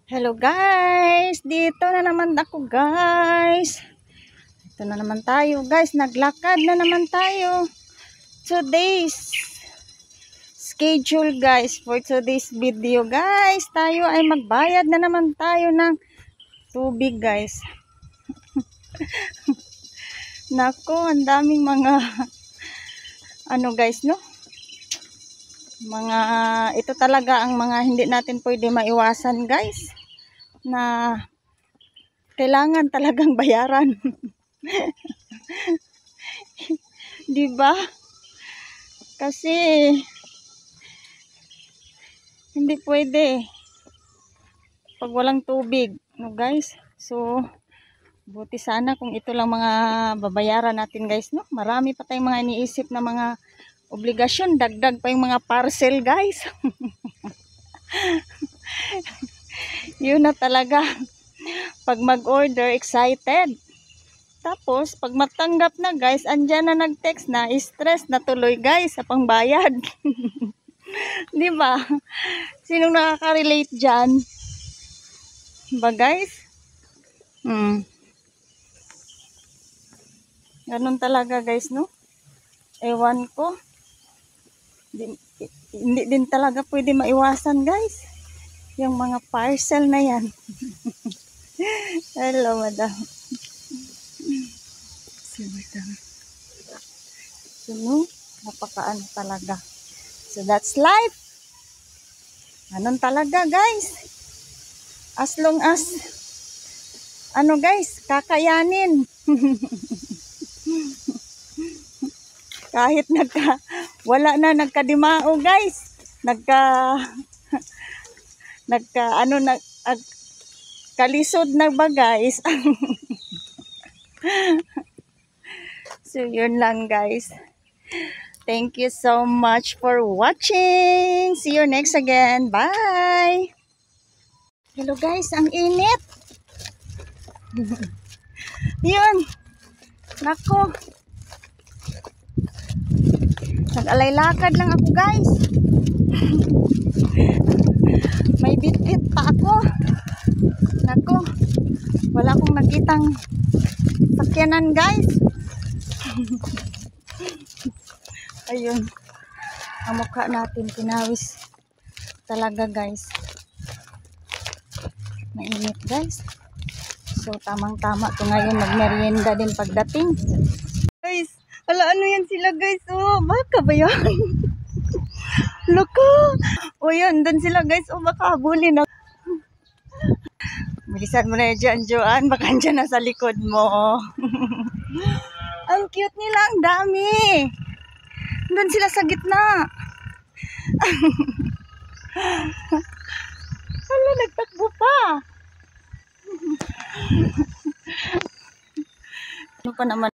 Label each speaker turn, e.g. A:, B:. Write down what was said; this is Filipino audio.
A: Hello guys, dito na naman ako guys. Ito na naman tayo guys, naglakad na naman tayo. Today's schedule guys, for today's video guys, tayo ay magbayad na naman tayo ng tubig guys. Nako, ang daming mga ano guys no, mga ito talaga ang mga hindi natin pwede maiwasan guys, na kailangan talagang bayaran. Di ba? Kasi hindi pwede pag walang tubig, no guys. So buti sana kung ito lang mga babayaran natin guys, no. Marami pa tayong mga iniisip na mga obligasyon, dagdag pa yung mga parcel guys. Yun na talaga. Pag mag-order, excited. Tapos, pag matanggap na guys, andyan na nag-text na, stress na tuloy guys sa pangbayad. Di ba? Sinong nakaka-relate dyan? Ba guys? Ganun talaga guys, no? Ewan ko. Hindi din talaga pwede maiwasan guys. Yung mga parcel na yan. Hello, madam. So, napakaano talaga. So, that's life. Ganun talaga, guys. As long as, ano guys, kakayanin. Kahit wala na, nagkadimao, guys. Kalisod na ba, guys? So, yun lang guys. Thank you so much for watching. See you next again. Bye! Hello guys, ang init. Yun. Nako. Nag-alay-lakad lang ako guys. May bit-bit pa ako. Nako. Wala akong nakitang sakyanan guys. Ayun, ang mukha natin pinawis talaga guys, mainit guys. So tamang-tama to ngayon, magmerienda din pagdating guys. Hala, ano yan sila guys, oh baka ba yan? Loko, oh yun, dun sila guys, oh baka habulin ako. Bilisan mo na dyan Joanne, baka dyan na sa likod mo. Ang cute nila, ang dami. Doon sila sa gitna. Hala, nagtakbo pa. Ano pa naman?